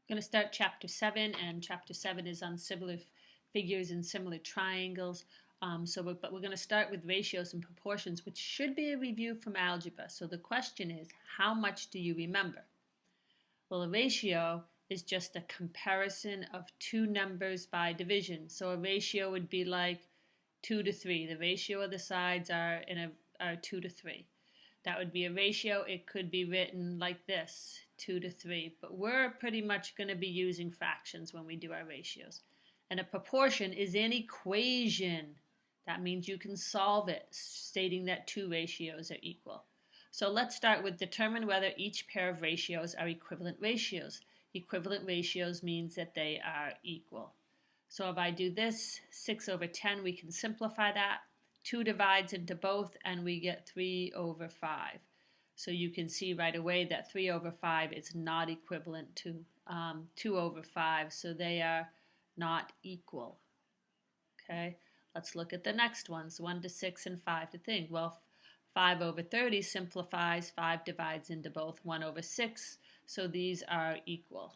Going to start chapter 7, and chapter 7 is on similar figures and similar triangles. But we're going to start with ratios and proportions, which should be a review from algebra. So the question is, how much do you remember? Well, a ratio is just a comparison of two numbers by division. So a ratio would be like 2 to 3. The ratio of the sides are 2 to 3. That would be a ratio. It could be written like this, 2 to 3. But we're pretty much going to be using fractions when we do our ratios. And a proportion is an equation. That means you can solve it, stating that two ratios are equal. So let's start with determine whether each pair of ratios are equivalent ratios. Equivalent ratios means that they are equal. So if I do this, 6 over 10, we can simplify that. 2 divides into both, and we get 3 over 5. So you can see right away that 3 over 5 is not equivalent to 2 over 5, so they are not equal. Okay, let's look at the next ones, 1 to 6 and 5 to think. Well, 5 over 30 simplifies, 5 divides into both, 1 over 6, so these are equal.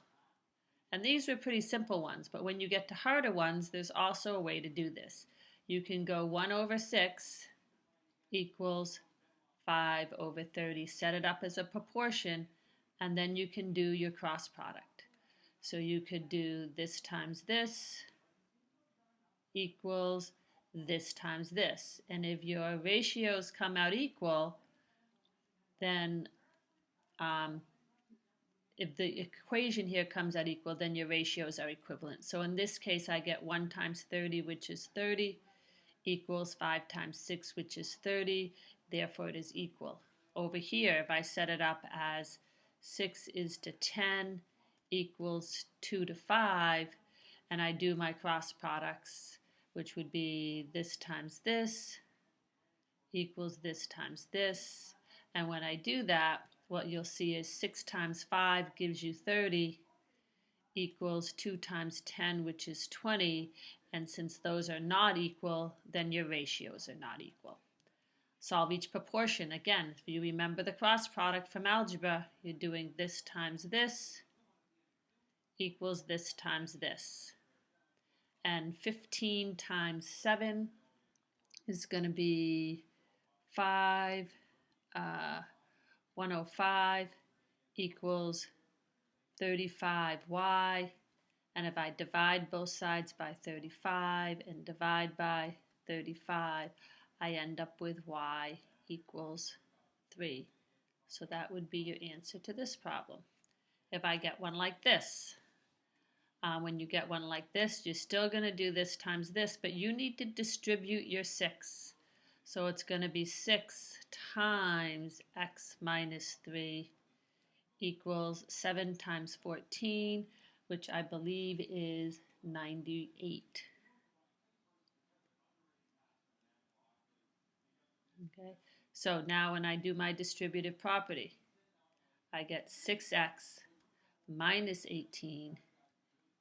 And these were pretty simple ones, but when you get to harder ones, there's also a way to do this. You can go 1 over 6 equals 5 over 30. Set it up as a proportion, and then you can do your cross product. So you could do this times this equals this times this. And if your ratios come out equal, then if the equation here comes out equal, then your ratios are equivalent. So in this case, I get 1 times 30, which is 30, equals 5 times 6, which is 30. Therefore, it is equal. Over here, if I set it up as 6 is to 10 equals 2 to 5, and I do my cross products, which would be this times this equals this times this. And when I do that, what you'll see is 6 times 5 gives you 30 equals 2 times 10, which is 20. And since those are not equal, then your ratios are not equal. Solve each proportion. Again, if you remember the cross product from algebra, you're doing this times this equals this times this. And 15 times 7 is going to be 105 equals 35y. And if I divide both sides by 35 and divide by 35, I end up with y equals 3. So that would be your answer to this problem. If I get one like this, when you get one like this, you're still going to do this times this, but you need to distribute your 6. So it's going to be 6 times x minus 3 equals 7 times 14, which I believe is 98. Okay, so now when I do my distributive property, I get 6x minus 18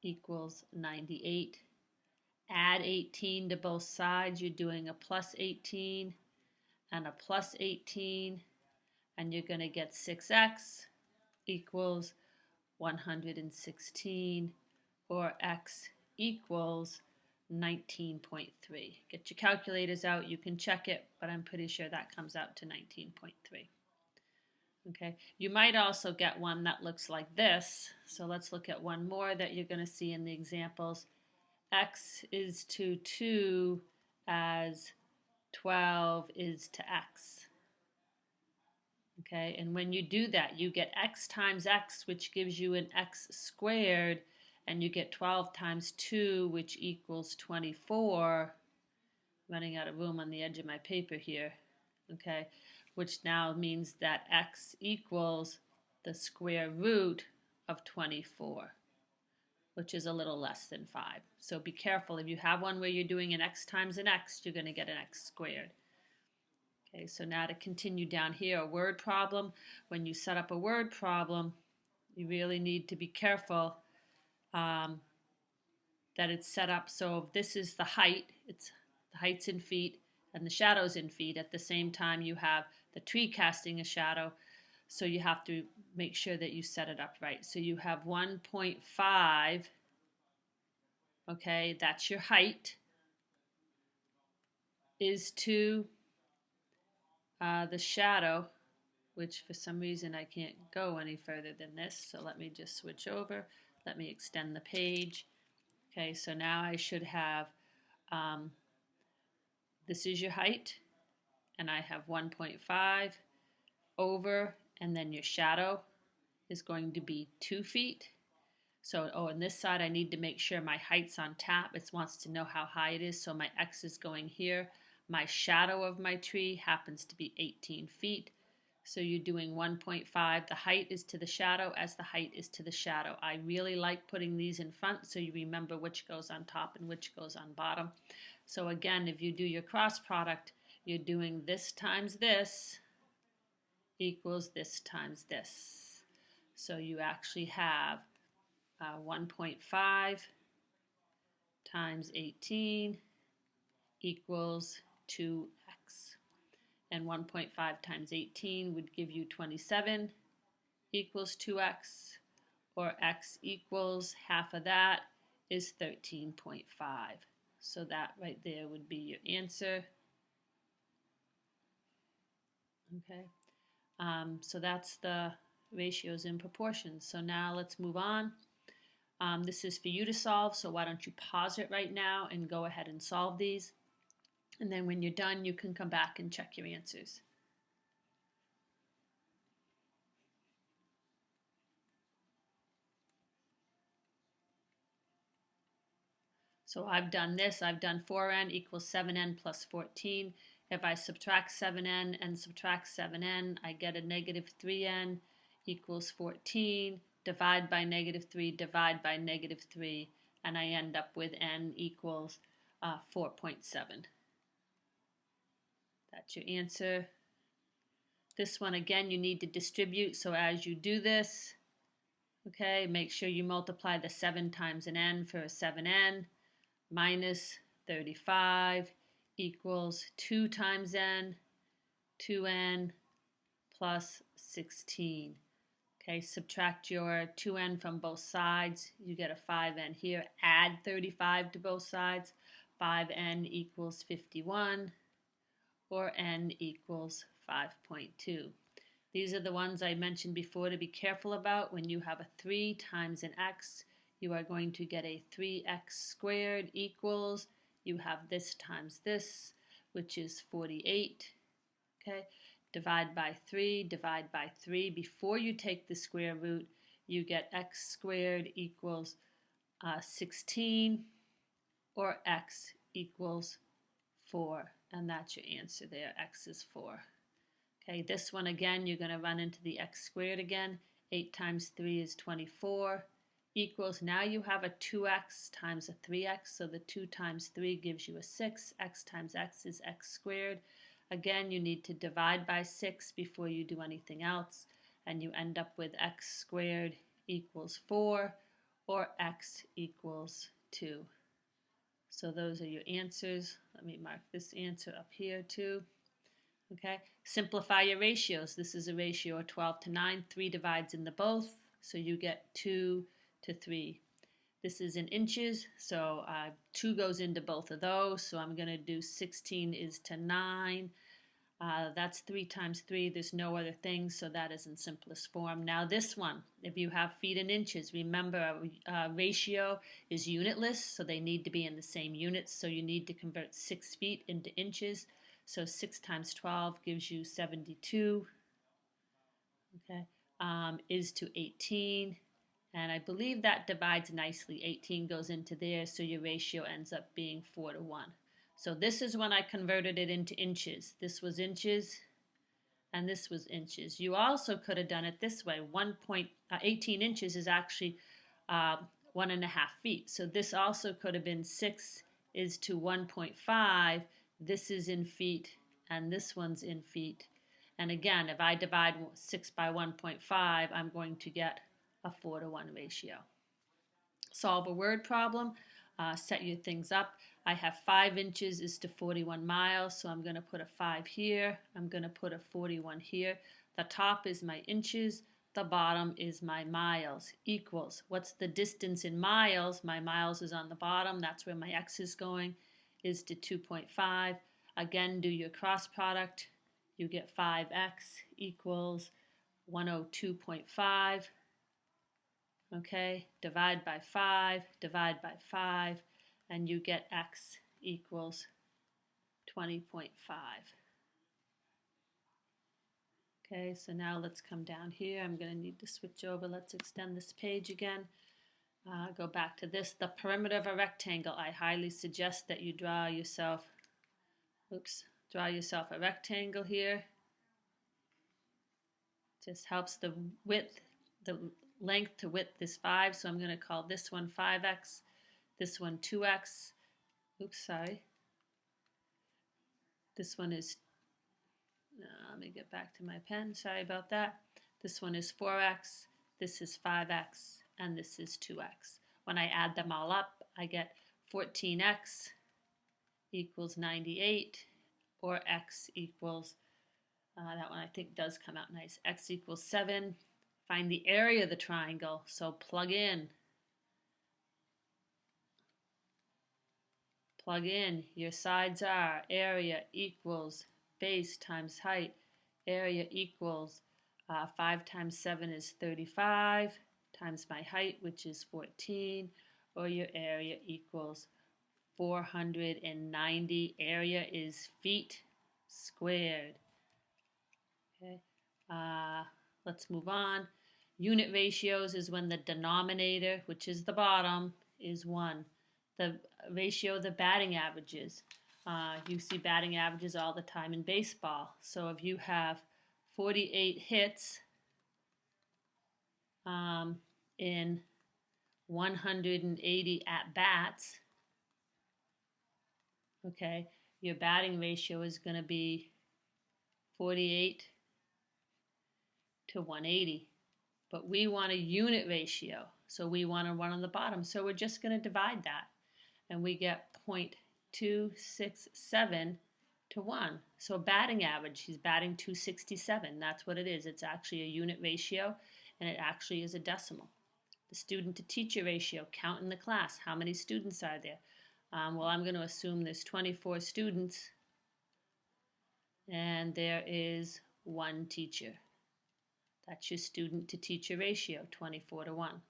equals 98. Add 18 to both sides, you're doing a plus 18 and a plus 18, and you're going to get 6x equals 116, or x equals 19.3. Get your calculators out, you can check it, but I'm pretty sure that comes out to 19.3. Okay, you might also get one that looks like this. So let's look at one more that you're going to see in the examples. X is to 2 as 12 is to x. Okay, and when you do that, you get x times x, which gives you an x squared, and you get 12 times 2, which equals 24. Running out of room on the edge of my paper here. Okay, which now means that x equals the square root of 24, which is a little less than 5. So be careful. If you have one where you're doing an x times an x, you're going to get an x squared. Okay, so now to continue down here, a word problem. When you set up a word problem, you really need to be careful that it's set up so if this is the height, it's the height's in feet and the shadow's in feet. At the same time, you have the tree casting a shadow. So you have to make sure that you set it up right. So you have 1.5, okay, that's your height, is to the shadow, which for some reason I can't go any further than this. So let me just switch over. Let me extend the page. Okay, so now I should have, this is your height, and I have 1.5 over, and then your shadow is going to be 2 feet. So, on this side, I need to make sure my height's on top. It wants to know how high it is, so my X is going here. My shadow of my tree happens to be 18 feet. So you're doing 1.5. The height is to the shadow as the height is to the shadow. I really like putting these in front so you remember which goes on top and which goes on bottom. So again, if you do your cross product, you're doing this times this equals this times this. So you actually have 1.5 times 18 equals 2x. And 1.5 times 18 would give you 27 equals 2x, or x equals half of that is 13.5. So that right there would be your answer. Okay, so that's the ratios and proportions. So now let's move on. This is for you to solve, so why don't you pause it right now and go ahead and solve these. And then when you're done, you can come back and check your answers. So I've done this. I've done 4n equals 7n plus 14. If I subtract 7n and subtract 7n, I get a negative 3n equals 14. Divide by negative 3, divide by negative 3, and I end up with n equals 4.7. That's your answer. This one, again, you need to distribute. So as you do this, okay, make sure you multiply the 7 times an n for a 7n. Minus 35 equals 2 times n, 2n plus 16. Okay, subtract your 2n from both sides. You get a 5n here. Add 35 to both sides. 5n equals 51, or n equals 5.2. These are the ones I mentioned before to be careful about. When you have a 3 times an x, you are going to get a 3x squared equals, you have this times this, which is 48. Okay, divide by 3, divide by 3. Before you take the square root, you get x squared equals 16, or x equals 4. And that's your answer there. X is 4. Okay, this one again, you're going to run into the x squared again. 8 times 3 is 24. Equals, now you have a 2x times a 3x, so the 2 times 3 gives you a 6. X times x is x squared. Again, you need to divide by 6 before you do anything else, and you end up with x squared equals 4, or x equals 2. So those are your answers. Let me mark this answer up here too. Okay, simplify your ratios. This is a ratio of 12 to 9. 3 divides into both, so you get 2 to 3. This is in inches, so 2 goes into both of those, so I'm going to do 16 is to 9. That's 3 times 3. There's no other thing, so that is in simplest form. Now this one, if you have feet and inches, remember a ratio is unitless, so they need to be in the same units, so you need to convert 6 feet into inches. So 6 times 12 gives you 72, okay, is to 18. And I believe that divides nicely. 18 goes into there, so your ratio ends up being 4 to 1. So this is when I converted it into inches. This was inches, and this was inches. You also could have done it this way. 18 inches is actually 1.5 feet. So this also could have been 6 is to 1.5. This is in feet, and this one's in feet. And again, if I divide 6 by 1.5, I'm going to get a 4 to 1 ratio. Solve a word problem. Set your things up. I have 5 inches is to 41 miles, so I'm going to put a 5 here. I'm going to put a 41 here. The top is my inches, the bottom is my miles, equals. What's the distance in miles? My miles is on the bottom, that's where my x is going, is to 2.5. Again, do your cross product. You get 5x equals 102.5. Okay, divide by 5, and you get x equals 20.5. Okay, so now let's come down here. I'm going to need to switch over. Let's extend this page again. Go back to this. The perimeter of a rectangle. I highly suggest that you draw yourself a rectangle here. Just helps the width, the length to width is 5, so I'm going to call this one 5x, this one 2x. Oops, sorry. This one is, let me get back to my pen, sorry about that. This one is 4x, this is 5x, and this is 2x. When I add them all up, I get 14x equals 98, or x equals, that one I think does come out nice, x equals 7. Find the area of the triangle, so plug in. Plug in. Your sides are area equals base times height. Area equals 5 times 7 is 35 times my height, which is 14, or your area equals 490. Area is feet squared. Okay. Let's move on. Unit ratios is when the denominator, which is the bottom, is 1. The ratio of the batting averages. You see batting averages all the time in baseball. So if you have 48 hits in 180 at-bats, okay, your batting ratio is going to be 48 to 180. But we want a unit ratio, so we want a 1 on the bottom. So we're just going to divide that, and we get 0.267 to 1. So batting average, he's batting 267. That's what it is. It's actually a unit ratio, and it actually is a decimal. The student to teacher ratio, count in the class. How many students are there? Well, I'm going to assume there's 24 students, and there is 1 teacher. That's your student to teacher ratio, 24 to 1.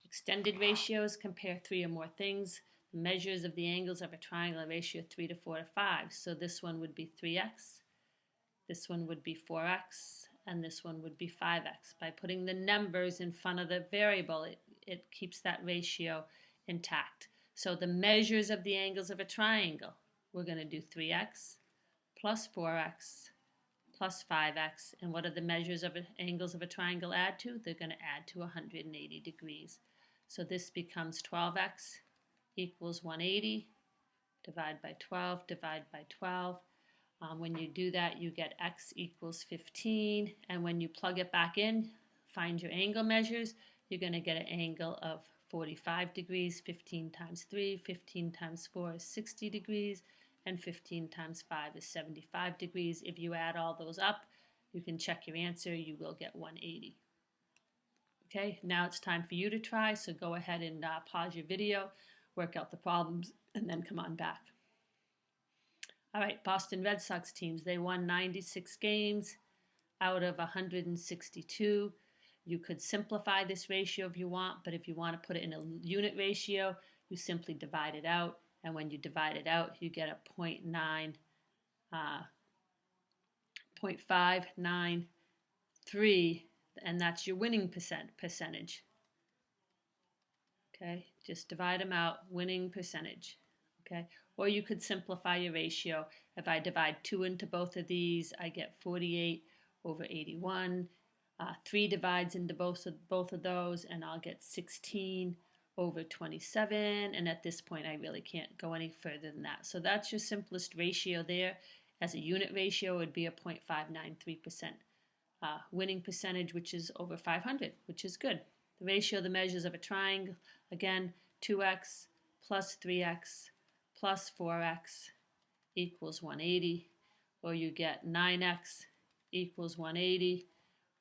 Extended ratios compare 3 or more things. The measures of the angles of a triangle ratio 3 to 4 to 5. So this one would be 3x, this one would be 4x, and this one would be 5x. By putting the numbers in front of the variable, it keeps that ratio intact. So the measures of the angles of a triangle, we're going to do 3x plus 4x plus 5x. And what are the measures of angles of a triangle add to? They're going to add to 180 degrees. So this becomes 12x equals 180. Divide by 12, divide by 12. When you do that, you get x equals 15. And when you plug it back in, find your angle measures, you're going to get an angle of 45 degrees. 15 times 3, 15 times 4 is 60 degrees. And 15 times 5 is 75 degrees. If you add all those up, you can check your answer. You will get 180. Okay, now it's time for you to try. So go ahead and pause your video, work out the problems, and then come on back. All right, Boston Red Sox teams. They won 96 games out of 162. You could simplify this ratio if you want, but if you want to put it in a unit ratio, you simply divide it out. And when you divide it out, you get a 0.593, and that's your winning percentage. Okay, just divide them out, winning percentage. Okay, or you could simplify your ratio. If I divide 2 into both of these, I get 48 over 81. 3 divides into both of those, and I'll get 16 over 27, and at this point I really can't go any further than that. So that's your simplest ratio there. As a unit ratio, it would be a 0.593% winning percentage, which is over 500, which is good. The ratio of the measures of a triangle, again, 2x plus 3x plus 4x equals 180, or you get 9x equals 180,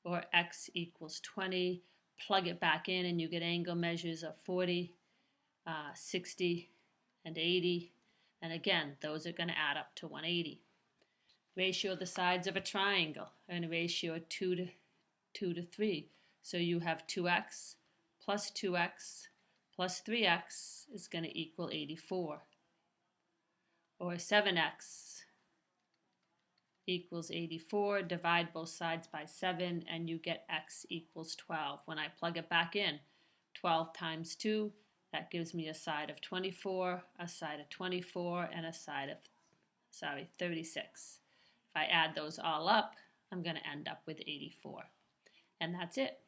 or x equals 20. Plug it back in and you get angle measures of 40, 60, and 80. And again, those are going to add up to 180. Ratio the sides of a triangle in a ratio of 2 to 3. So you have 2x plus 2x plus 3x is going to equal 84. Or 7x equals 84. Divide both sides by 7 and you get x equals 12. When I plug it back in, 12 times 2, that gives me a side of 24, a side of 24, and a side of 36. If I add those all up, I'm going to end up with 84. And that's it.